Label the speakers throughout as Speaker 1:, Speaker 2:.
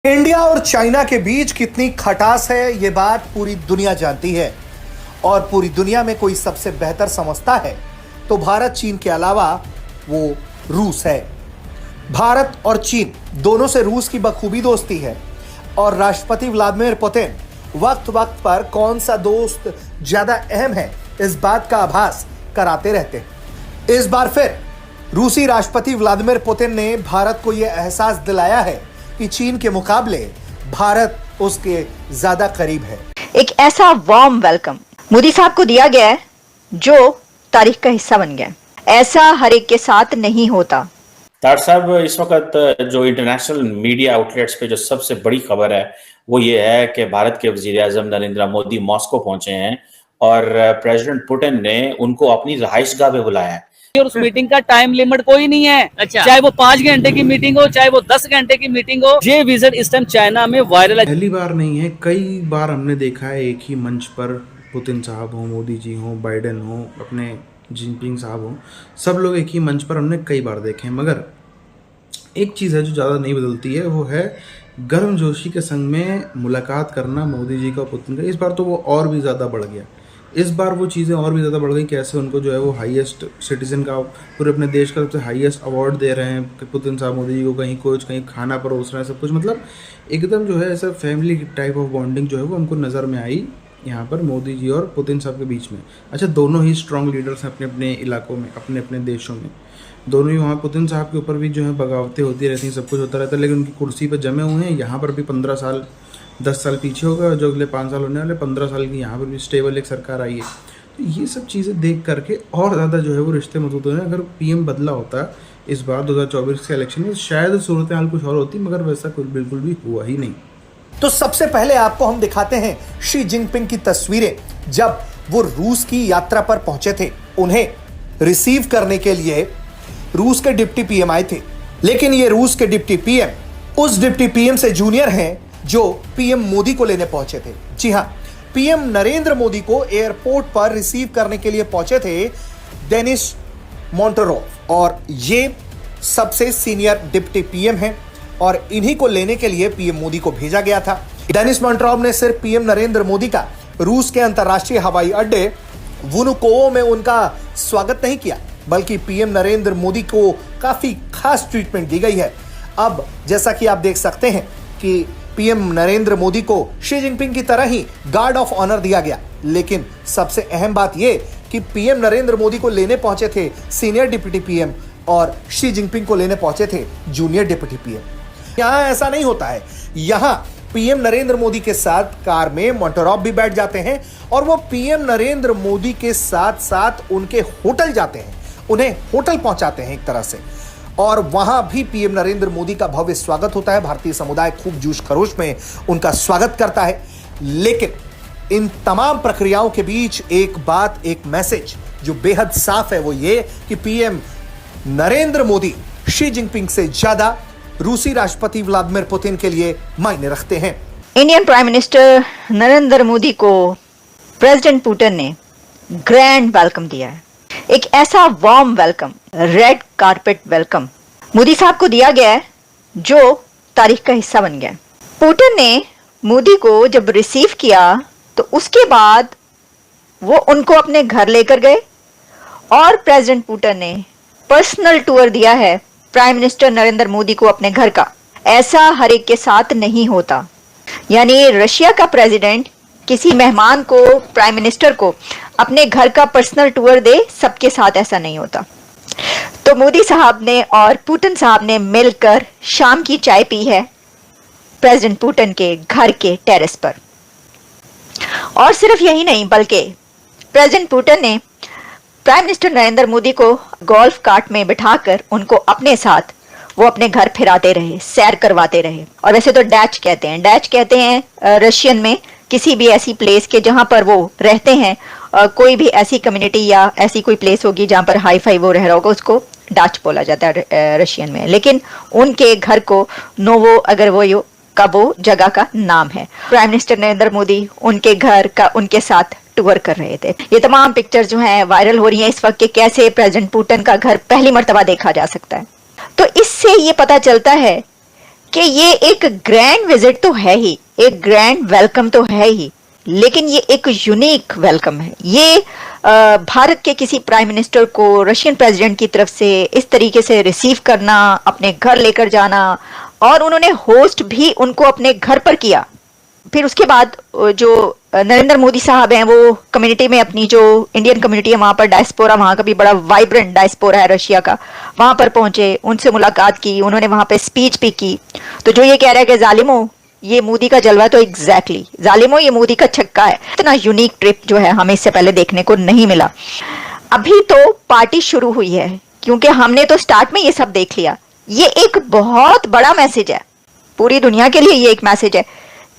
Speaker 1: India और China के बीच कितनी खटास है ये बात पूरी दुनिया जानती है और पूरी दुनिया में कोई सबसे बेहतर समझता है तो भारत चीन के अलावा वो रूस है। भारत और चीन दोनों से रूस की बखूबी दोस्ती है और राष्ट्रपति व्लादिमीर पुतिन वक्त वक्त पर कौन सा दोस्त ज्यादा अहम है इस बात का आभास कराते रहते हैं। इस बार फिर रूसी राष्ट्रपति व्लादिमीर पुतिन ने भारत को यह एहसास दिलाया है कि चीन के मुकाबले भारत उसके ज्यादा करीब है।
Speaker 2: एक ऐसा वार्म वेलकम मोदी साहब को दिया गया है जो तारीख का हिस्सा बन गया। ऐसा हर एक के साथ नहीं होता।
Speaker 3: डॉक्टर साहब, इस वक्त जो इंटरनेशनल मीडिया आउटलेट्स पे जो सबसे बड़ी खबर है वो ये है कि भारत के वजीर-ए-आज़म नरेंद्र मोदी मॉस्को पहुंचे हैं और प्रेसिडेंट पुतिन ने उनको अपनी रहाइशगाह पे बुलाया है।
Speaker 4: और उस मीटिंग का टाइम लिमिट कोई नहीं है। अच्छा। चाहे वो 5 घंटे की मीटिंग हो, चाहे वो 10 घंटे की मीटिंग हो। ये विजिट इस टाइम चाइना में वायरल है।
Speaker 5: पहली बार नहीं है, कई बार हमने देखा है एक ही मंच पर पुतिन साहब हो, मोदी जी हो, बाइडेन हो, अपने जिनपिंग साहब हो, सब लोग एक ही मंच पर हमने कई बार देखे हैं। मगर एक चीज़ है जो ज़्यादा नहीं बदलती है, वो है गर्मजोशी के संग में मुलाकात करना मोदी जी का पुतिन का। इस बार तो वो और भी ज़्यादा बढ़ गया। इस बार वो चीज़ें और भी ज़्यादा बढ़ गई। कैसे उनको जो है वो हाईएस्ट सिटीजन का, पूरे अपने देश का सबसे हाईएस्ट अवार्ड दे रहे हैं कि पुतिन साहब मोदी जी को, कहीं कोच कहीं खाना परोस रहे हैं, सब कुछ मतलब एकदम जो है ऐसा फैमिली टाइप ऑफ बॉन्डिंग जो है वो हमको नज़र में आई यहाँ पर मोदी जी और पुतिन साहब के बीच में। अच्छा, दोनों ही स्ट्रॉन्ग लीडर्स हैं अपने अपने इलाकों में, अपने अपने देशों में। दोनों ही वहाँ पुतिन साहब के ऊपर भी जो है बगावतें होती रहती हैं, सब कुछ होता रहता है, लेकिन उनकी कुर्सी पर जमे हुए हैं। यहाँ पर भी 15 साल 10 साल पीछे होगा और जो अगले 5 साल होने वाले 15 साल की यहाँ पर भी स्टेबल एक सरकार आई है। तो ये सब चीज़ें देख करके और ज़्यादा जो है वो रिश्ते मजबूत हो रहे हैं। अगर पीएम बदला होता इस बार 2024 के इलेक्शन में, शायद सूरत हाल कुछ और होती, मगर वैसा कुछ बिल्कुल भी हुआ ही नहीं।
Speaker 1: तो सबसे पहले आपको हम दिखाते हैं शी जिनपिंग की तस्वीरें जब वो रूस की यात्रा पर पहुंचे थे। उन्हें रिसीव करने के लिए रूस के डिप्टी पीएम आए थे, लेकिन ये रूस के डिप्टी पीएम उस डिप्टी पीएम से जूनियर हैं जो पीएम मोदी को लेने पहुंचे थे। जी हां, पीएम नरेंद्र मोदी को एयरपोर्ट पर रिसीव करने के लिए पहुंचे थे डेनिस मोंटरोव, और ये सबसे सीनियर डिप्टी पीएम हैं और इन्हीं को लेने के लिए पीएम मोदी को भेजा गया था। डेनिस मोंटरोव ने सिर्फ पीएम नरेंद्र मोदी का रूस के अंतर्राष्ट्रीय हवाई अड्डे वुनुकोवो में उनका स्वागत नहीं किया, बल्कि पीएम नरेंद्र मोदी को काफी खास ट्रीटमेंट दी गई है। अब जैसा कि आप देख सकते हैं कि पीएम नरेंद्र मोदी को शी जिनपिंग की तरह ही गार्ड ऑफ ऑनर दिया गया, लेकिन सबसे अहम बात यह कि पीएम नरेंद्र मोदी को लेने पहुंचे थे सीनियर डिप्टी पीएम और शी जिनपिंग को लेने पहुंचे थे जूनियर डिप्टी पीएम। यहां ऐसा नहीं होता है। यहां पीएम नरेंद्र मोदी के साथ कार में मोंटरोव भी बैठ जाते हैं और वो पीएम नरेंद्र मोदी के साथ साथ उनके होटल जाते हैं, उन्हें होटल पहुंचाते हैं एक तरह से, और वहां भी पीएम नरेंद्र मोदी का भव्य स्वागत होता है। भारतीय समुदाय खूब जोश खरोश में उनका स्वागत करता है। लेकिन इन तमाम प्रक्रियाओं के बीच एक बात, एक मैसेज जो बेहद साफ है, वो ये कि PM Narendra Modi Xi Jinping से ज्यादा रूसी राष्ट्रपति व्लादिमीर पुतिन के लिए मायने रखते हैं।
Speaker 2: Indian prime minister Narendra Modi को प्रेसिडेंट पुतिन ने ग्रैंड वेलकम दिया है। एक ऐसा warm welcome, red carpet welcome Modi साहब को दिया गया है जो तारीख का हिस्सा बन गया। पुतिन ने मोदी को जब रिसीव किया तो उसके बाद वो उनको अपने घर लेकर गए और प्रेसिडेंट पुतिन ने पर्सनल टूर दिया है प्राइम मिनिस्टर नरेंद्र मोदी को अपने घर का। ऐसा हर एक के साथ नहीं होता। यानी रशिया का प्रेसिडेंट किसी मेहमान को, प्राइम मिनिस्टर को अपने घर का पर्सनल टूर दे, सबके साथ ऐसा नहीं होता। तो मोदी साहब ने और पुतिन साहब ने मिलकर शाम की चाय पी है प्रेसिडेंट पुतिन के घर के टेरेस पर। और सिर्फ यही नहीं, बल्कि प्रेसिडेंट पुतिन ने प्राइम मिनिस्टर नरेंद्र मोदी को गोल्फ कार्ट में बिठाकर उनको अपने साथ वो अपने घर फिराते रहे, सैर करवाते रहे। और वैसे तो डैच कहते हैं रशियन में किसी भी ऐसी प्लेस के जहां पर वो रहते हैं, कोई भी ऐसी कम्युनिटी या ऐसी कोई प्लेस होगी जहां पर हाई फाई वो रह रहा होगा, उसको डाच बोला जाता है रशियन में। लेकिन उनके घर को नोवो अगरवोयो का वो जगह का नाम है। प्राइम मिनिस्टर नरेंद्र मोदी उनके घर का उनके साथ टूर कर रहे थे। ये तमाम पिक्चर जो हैं वायरल हो रही हैं इस वक्त के कैसे प्रेसिडेंट पुतिन का घर पहली मर्तबा देखा जा सकता है। तो इससे ये पता चलता है कि ये एक ग्रैंड विजिट तो है ही, एक ग्रैंड वेलकम तो है ही, लेकिन ये एक यूनिक वेलकम है। ये भारत के किसी प्राइम मिनिस्टर को रशियन प्रेसिडेंट की तरफ से इस तरीके से रिसीव करना, अपने घर लेकर जाना, और उन्होंने होस्ट भी उनको अपने घर पर किया। फिर उसके बाद जो नरेंद्र मोदी साहब हैं वो कम्युनिटी में, अपनी जो इंडियन कम्युनिटी है वहां पर, डायस्पोरा, वहां का भी बड़ा वाइब्रेंट डायस्पोरा है रशिया का, वहां पर पहुंचे, उनसे मुलाकात की, उन्होंने वहां पे स्पीच भी की। तो जो ये कह रहा है कि जालिमो ये मोदी का जलवा, तो एग्जैक्टली जालिमो ये मोदी का छक्का है। इतना यूनिक ट्रिप जो है हमें इससे पहले देखने को नहीं मिला। अभी तो पार्टी शुरू हुई है, क्योंकि हमने तो स्टार्ट में ये सब देख लिया। ये एक बहुत बड़ा मैसेज है पूरी दुनिया के लिए, ये एक मैसेज है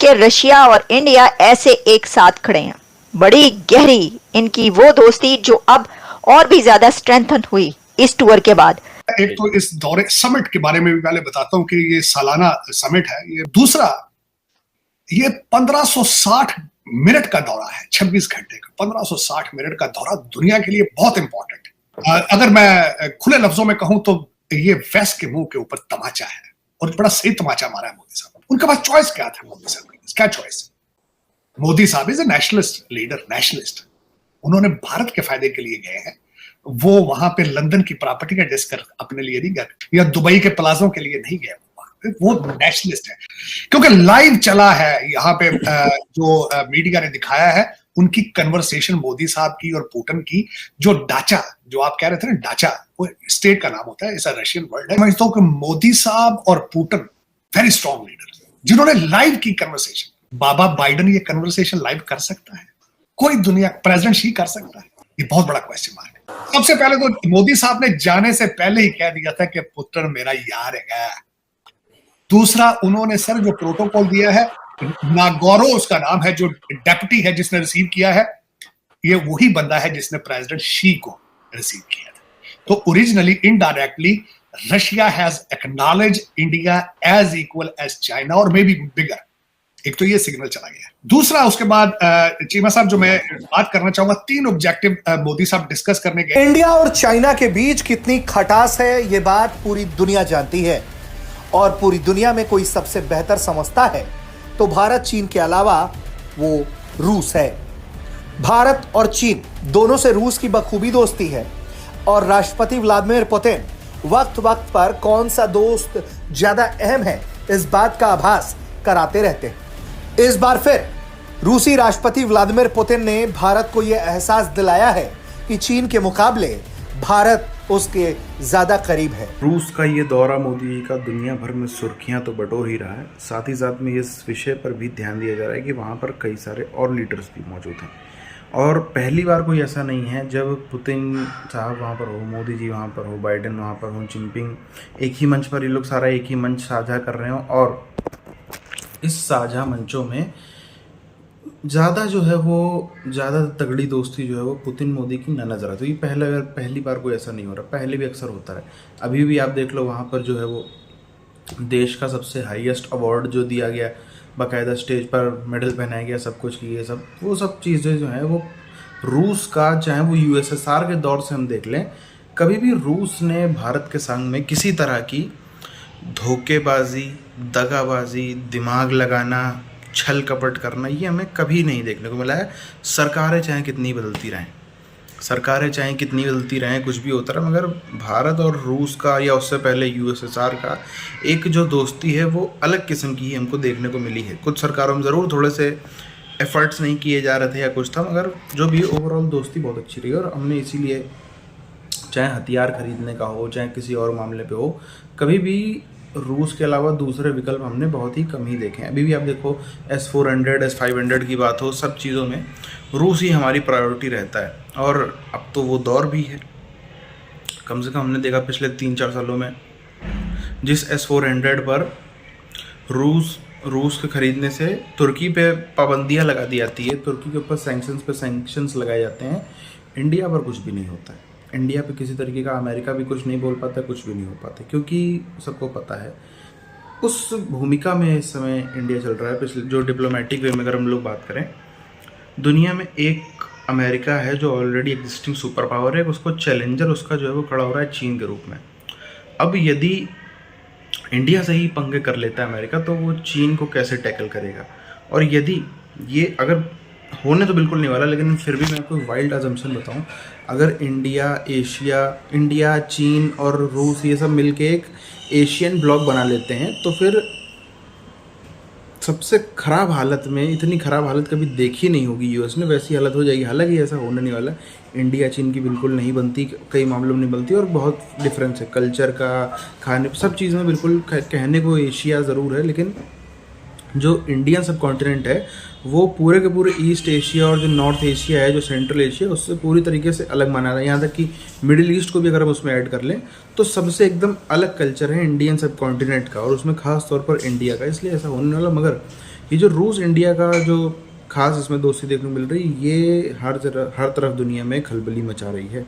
Speaker 2: कि रशिया और इंडिया ऐसे एक साथ खड़े हैं। बड़ी गहरी इनकी वो दोस्ती जो अब और भी ज्यादा स्ट्रेंथन हुई इस टूर के बाद।
Speaker 6: एक तो इस दौरे समिट के बारे में भी पहले बताता हूं कि ये सालाना समिट है। ये दूसरा, ये 1560 मिनट का दौरा है, 26 घंटे का 1560 मिनट का दौरा दुनिया के लिए बहुत इंपॉर्टेंट है। अगर मैं खुले लफ्जों में कहूं तो ये वेस्ट के मुंह के ऊपर तमाचा है, और बड़ा सही तमाचा मारा है मोदी साहब। उनके पास चॉइस क्या था? मोदी साहब क्या चॉइस? मोदी साहब is a nationalist leader, nationalist. उन्होंने भारत के फायदे के लिए गए हैं। वो वहां पे लंदन की प्रॉपर्टी का डिस्क अपने लिए नहीं गए, या दुबई के प्लाजों के लिए नहीं गए। वो नेशनलिस्ट है, क्योंकि लाइव चला है यहाँ पे। जो मीडिया ने दिखाया है उनकी कन्वर्सेशन मोदी साहब की और पुतिन की, जो डाचा, जो आप कह रहे थे ना डाचा, वो स्टेट का नाम होता है, ऐसा रशियन वर्ड है। मैं समझता हूं कि मोदी साहब और पुतिन वेरी स्ट्रॉन्ग लीडर, जिन्होंने लाइव की कन्वर्सेशन। बाबा बाइडन ये कन्वर्सेशन लाइव कर सकता है? कोई दुनिया प्रेसिडेंट ही कर सकता है? ये बहुत बड़ा क्वेश्चन मार्क है। सबसे पहले तो मोदी साहब ने जाने से पहले ही कह दिया था कि पुतिन मेरा यार है। दूसरा, उन्होंने सर जो प्रोटोकॉल दिया है, नागोरो उसका नाम है, जो डेप्यूटी है जिसने रिसीव किया है, ये वही बंदा है जिसने प्रेसिडेंट शी को रिसीव किया था। तो originally indirectly Russia has acknowledge India as equal as China और मे बी बिगर। एक तो ये सिग्नल चला गया। दूसरा, उसके बाद चीमा साहब जो मैं बात करना चाहूंगा, 3 ऑब्जेक्टिव मोदी साहब डिस्कस करने गए।
Speaker 1: इंडिया और चाइना के बीच कितनी खटास है ये बात पूरी दुनिया जानती है, और पूरी दुनिया में कोई सबसे बेहतर समझता है तो भारत चीन के अलावा वो रूस है। भारत और चीन दोनों से रूस की बखूबी दोस्ती है, और राष्ट्रपति व्लादिमीर पुतिन वक्त वक्त पर कौन सा दोस्त ज्यादा अहम है इस बात का आभास कराते रहते हैं। इस बार फिर रूसी राष्ट्रपति व्लादिमीर पुतिन ने भारत को यह एहसास दिलाया है कि चीन के मुकाबले भारत उसके ज्यादा करीब है।
Speaker 5: रूस का ये दौरा मोदी जी का दुनिया भर में सुर्खियां तो बटोर ही रहा है, साथ ही साथ में इस विषय पर भी ध्यान दिया जा रहा है कि वहाँ पर कई सारे और लीडर्स भी मौजूद हैं। और पहली बार कोई ऐसा नहीं है जब पुतिन साहब वहाँ पर हो, मोदी जी वहाँ पर हो, बाइडेन वहाँ पर हो, जिनपिंग, एक ही मंच पर ये लोग सारा एक ही मंच साझा कर रहे हो, और इस साझा मंचों में ज़्यादा जो है वो ज़्यादा तगड़ी दोस्ती जो है वो पुतिन मोदी की न नजर आती। तो ये पहली बार कोई ऐसा नहीं हो रहा, पहले भी अक्सर होता है। अभी भी आप देख लो, वहाँ पर जो है वो देश का सबसे हाईएस्ट अवार्ड जो दिया गया, बाकायदा स्टेज पर मेडल पहनाया गया, सब कुछ किए, सब वो सब चीज़ें जो हैं वो रूस का, चाहे वो यूएसएसआर के दौर से हम देख लें, कभी भी रूस ने भारत के संग में किसी तरह की धोखेबाजी, दगाबाजी, दिमाग लगाना, छल कपट करना, ये हमें कभी नहीं देखने को मिला है। सरकारें चाहे कितनी बदलती रहें, कुछ भी होता रहे, मगर भारत और रूस का, या उससे पहले यूएसएसआर का एक जो दोस्ती है वो अलग किस्म की ही हमको देखने को मिली है। कुछ सरकारों में ज़रूर थोड़े से एफर्ट्स नहीं किए जा रहे थे या कुछ था, मगर जो भी ओवरऑल दोस्ती बहुत अच्छी रही। और हमने इसीलिए, चाहे हथियार खरीदने का हो, चाहे किसी और मामले पे हो, कभी भी रूस के अलावा दूसरे विकल्प हमने बहुत ही कम ही देखे हैं। अभी भी आप देखो, S-400, S-500 की बात हो, सब चीज़ों में रूस ही हमारी प्रायोरिटी रहता है। और अब तो वो दौर भी है, कम से कम हमने देखा पिछले 3-4 सालों में, जिस S-400 पर रूस के ख़रीदने से तुर्की पे पाबंदियाँ लगा दी जाती है, तुर्की के ऊपर सैंक्शंस लगाए जाते हैं, इंडिया पर कुछ भी नहीं होता है। इंडिया पे किसी तरीके का अमेरिका भी कुछ नहीं बोल पाता, कुछ भी नहीं हो पाता, क्योंकि सबको पता है उस भूमिका में इस समय इंडिया चल रहा है। पिछले जो डिप्लोमेटिक वे में अगर हम लोग बात करें, दुनिया में एक अमेरिका है जो ऑलरेडी एग्जिस्टिंग सुपर पावर है, उसको चैलेंजर उसका जो है वो खड़ा हो रहा है चीन के रूप में। अब यदि इंडिया से ही पंगे कर लेता है अमेरिका, तो वो चीन को कैसे टैकल करेगा। और यदि ये अगर होने तो बिल्कुल नहीं वाला, लेकिन फिर भी मैं आपको वाइल्ड अजम्पशन बताऊं, अगर इंडिया चीन और रूस ये सब मिलके एक एशियन ब्लॉक बना लेते हैं, तो फिर सबसे ख़राब हालत में, इतनी ख़राब हालत कभी देखी नहीं होगी यूएस ने, वैसी हालत हो जाएगी। हालांकि ऐसा होने नहीं वाला, इंडिया चीन की बिल्कुल नहीं बनती, कई मामलों में नहीं बनती, और बहुत डिफरेंस है कल्चर का, खाने सब चीज़ में बिल्कुल। कहने को एशिया ज़रूर है, लेकिन जो इंडियन सब कॉन्टिनेंट है वो पूरे के पूरे ईस्ट एशिया और जो नॉर्थ एशिया है, जो सेंट्रल एशिया, उससे पूरी तरीके से अलग माना रहा है। यहाँ तक कि मिडिल ईस्ट को भी अगर हम उसमें ऐड कर लें तो सबसे एकदम अलग कल्चर है इंडियन सब कॉन्टिनेंट का, और उसमें खास तौर पर इंडिया का, इसलिए ऐसा होने वाला। मगर ये जो रूस इंडिया का जो खास इसमें दोस्ती देखने को मिल रही है, ये हर तरफ दुनिया में खलबली मचा रही है।